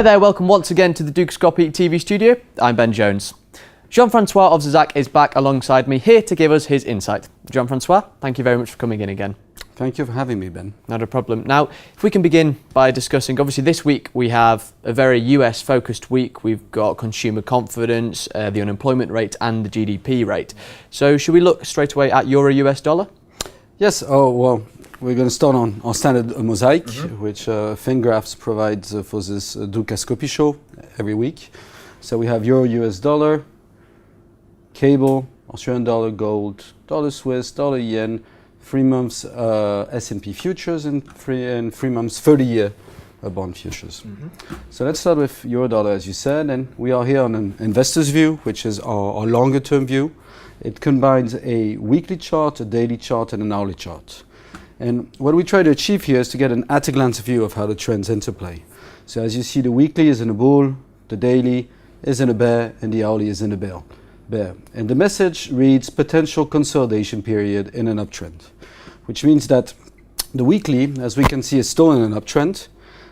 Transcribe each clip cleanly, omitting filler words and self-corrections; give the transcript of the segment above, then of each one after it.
Hi there, welcome once again to the Dukascopy TV studio. I'm Ben Jones. Jean-Francois Owczarczak is back alongside me here to give us his insight. Jean-Francois, thank you very much for coming in again. Thank you for having me, Ben. Not a problem. Now, if we can begin by discussing, obviously this week we have a very US focused week. We've got consumer confidence, the unemployment rate and the GDP rate. So should we look straight away at Euro US dollar? Yes, we're going to start on our standard mosaic, which Fingraphs provides for this Dukascopy show every week. So we have Euro US dollar, cable, Australian dollar, gold, dollar Swiss, dollar yen, 3 months S&P futures and 3 months 30-year bond futures. So let's start with euro dollar, as you said, and we are here on an investor's view, which is our longer term view. It combines a weekly chart, a daily chart and an hourly chart. And what we try to achieve here is to get an at-a-glance view of how the trends interplay. So as you see, the weekly is in a bull, the daily is in a bear, and the hourly is in a bear. And the message reads potential consolidation period in an uptrend, which means that the weekly, as we can see, is still in an uptrend.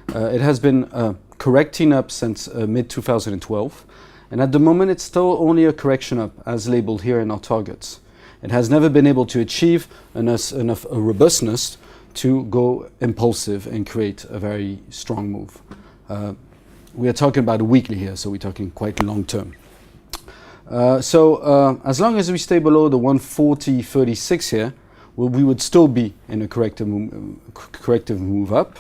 It has been correcting up since mid-2012, and at the moment it's still only a correction up, as labeled here in our targets. It has never been able to achieve enough robustness to go impulsive and create a very strong move. We are talking about a weekly here, so we're talking quite long term. As long as we stay below the 140.36 here, we would still be in a corrective move up.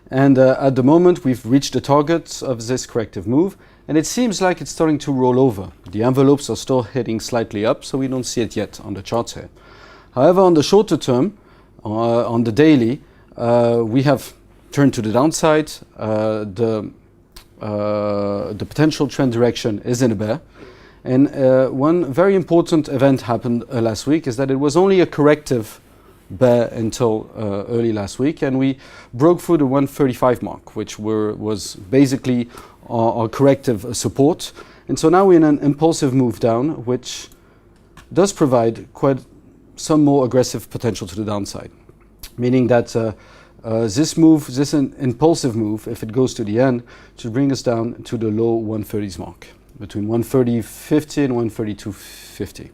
And at the moment, we've reached the targets of this corrective move, and it seems like it's starting to roll over. The envelopes are still heading slightly up, so we don't see it yet on the charts here. However, on the shorter term, on the daily, we have turned to the downside. The potential trend direction is in a bear. And one very important event happened last week is that it was only a corrective bear until early last week, and we broke through the 135 mark, which was basically our corrective support. And so now we're in an impulsive move down, which does provide quite some more aggressive potential to the downside, meaning that this impulsive move, if it goes to the end, should bring us down to the low 130s mark, between 130.50 and 132.50.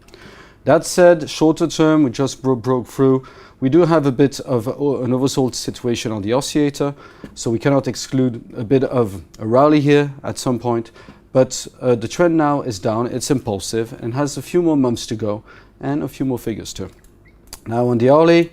That said, shorter term, we just broke through. We do have a bit of an oversold situation on the oscillator, so we cannot exclude a bit of a rally here at some point. But the trend now is down, it's impulsive, and has a few more months to go, and a few more figures too. Now on the hourly,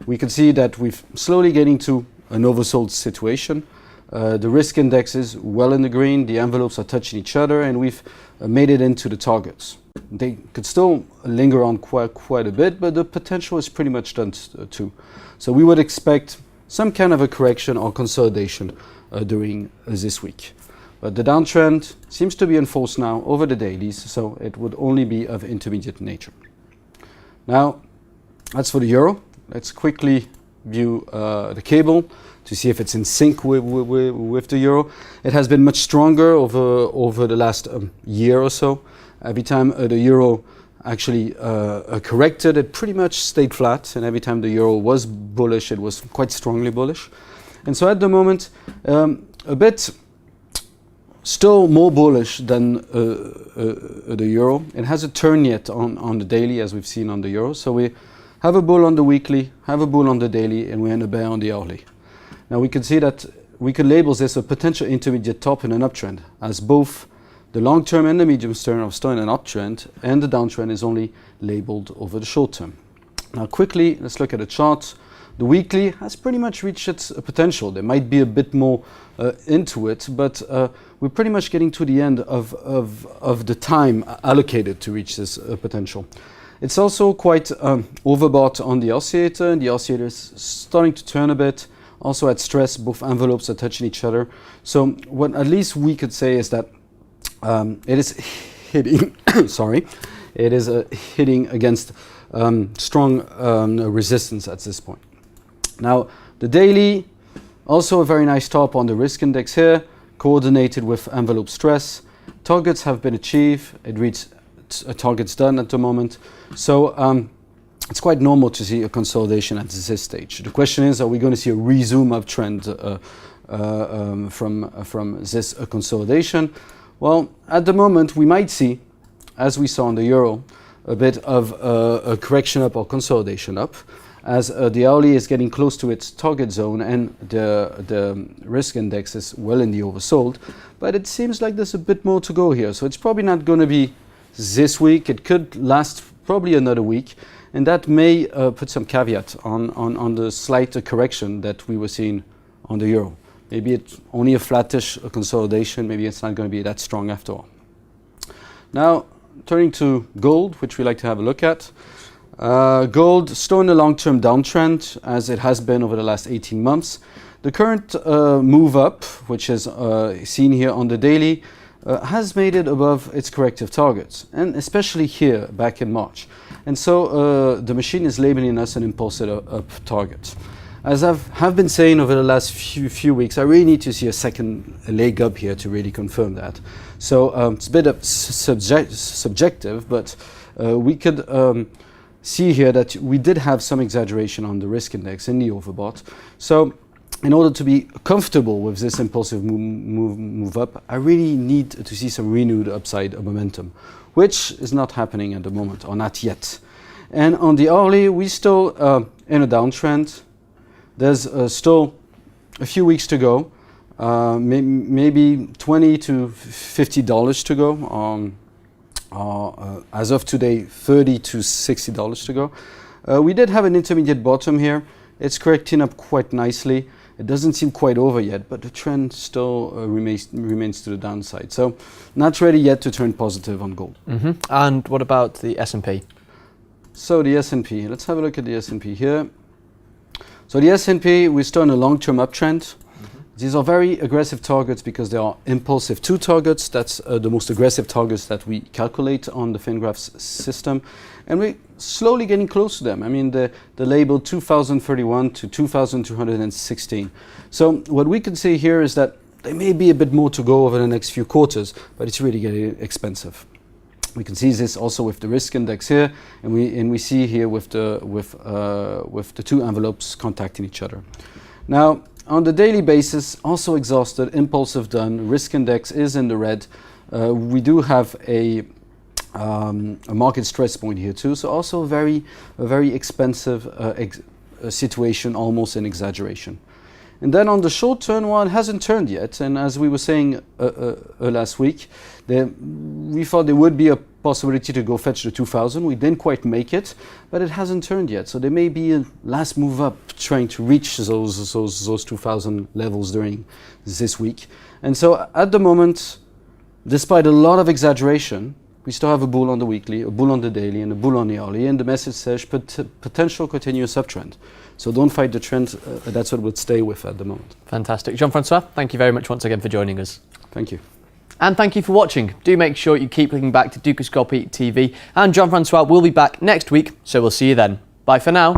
we can see that we're slowly getting to an oversold situation. The risk index is well in the green, the envelopes are touching each other, and we've made it into the targets. They could still linger on quite a bit, but the potential is pretty much done too. So we would expect some kind of a correction or consolidation during this week. But the downtrend seems to be enforced now over the dailies, so it would only be of intermediate nature. Now, that's for the euro. Let's quickly view the cable to see if it's in sync with the euro. It has been much stronger over the last year or so. Every time the euro actually corrected, it pretty much stayed flat, and every time the euro was bullish, it was quite strongly bullish. And so at the moment, a bit still more bullish than the euro. It hasn't turned yet on the daily, as we've seen on the euro. So we have a bull on the weekly, have a bull on the daily, and we're in a bear on the hourly. Now we can see that we can label this a potential intermediate top in an uptrend, as both the long term and the medium term are still in an uptrend, and the downtrend is only labeled over the short term. Now quickly, let's look at the chart. The weekly has pretty much reached its potential. There might be a bit more into it, but we're pretty much getting to the end of the time allocated to reach this potential. It's also quite overbought on the oscillator, and the oscillator is starting to turn a bit. Also at stress, both envelopes are touching each other. So what at least we could say is that it is hitting, it is hitting against strong resistance at this point. Now the daily, also a very nice top on the risk index here, coordinated with envelope stress. Targets have been achieved. It reached targets done at the moment. So it's quite normal to see a consolidation at this stage. The question is, are we going to see a resume uptrend from this consolidation? Well, at the moment we might see, as we saw on the euro, a bit of a correction up or consolidation up, as the hourly is getting close to its target zone and the risk index is well in the oversold. But it seems like there's a bit more to go here. So it's probably not going to be this week. It could last probably another week. And that may put some caveat on the slight correction that we were seeing on the euro. Maybe it's only a flattish consolidation. Maybe it's not going to be that strong after all. Now, turning to gold, which we like to have a look at. Gold still in a long-term downtrend, as it has been over the last 18 months. The current move up, which is seen here on the daily, has made it above its corrective targets, and especially here back in March. And so the machine is labeling us an impulsive up target. As have been saying over the last few weeks, I really need to see a second leg up here to really confirm that. So it's a bit of subjective, but we could see here that we did have some exaggeration on the risk index in the overbought. So in order to be comfortable with this impulsive move up, I really need to see some renewed upside momentum, which is not happening at the moment, or not yet. And on the hourly, we still in a downtrend. There's still a few weeks to go, maybe $20 to $50 to go. As of today, $30 to $60 to go. We did have an intermediate bottom here. It's correcting up quite nicely. It doesn't seem quite over yet, but the trend still remains to the downside. So not ready yet to turn positive on gold. Mm-hmm. And what about the S&P? So the S&P, let's have a look at the S&P here. So the S&P, we're still in a long-term uptrend. These are very aggressive targets because they are impulsive 2 targets. That's the most aggressive targets that we calculate on the Fingraphs system. And we're slowly getting close to them. I mean, the label 2031 to 2216. So what we can see here is that there may be a bit more to go over the next few quarters, but it's really getting expensive. We can see this also with the risk index here, and we see here with the 2 envelopes contacting each other. Now, on the daily basis, also exhausted, impulsive done, risk index is in the red. We do have a market stress point here too, so also a very expensive situation, almost an exaggeration. And then on the short term, well, it hasn't turned yet, and as we were saying last week, we thought there would be a possibility to go fetch the 2000. We didn't quite make it, but it hasn't turned yet. So there may be a last move up trying to reach those 2000 levels during this week. And so at the moment, despite a lot of exaggeration, we still have a bull on the weekly, a bull on the daily, and a bull on the hourly, and the message says potential continuous uptrend. So don't fight the trend, that's what we'll stay with at the moment. Fantastic. Jean-Francois, thank you very much once again for joining us. Thank you. And thank you for watching. Do make sure you keep clicking back to Dukascopy TV, and Jean-Francois will be back next week, so we'll see you then. Bye for now.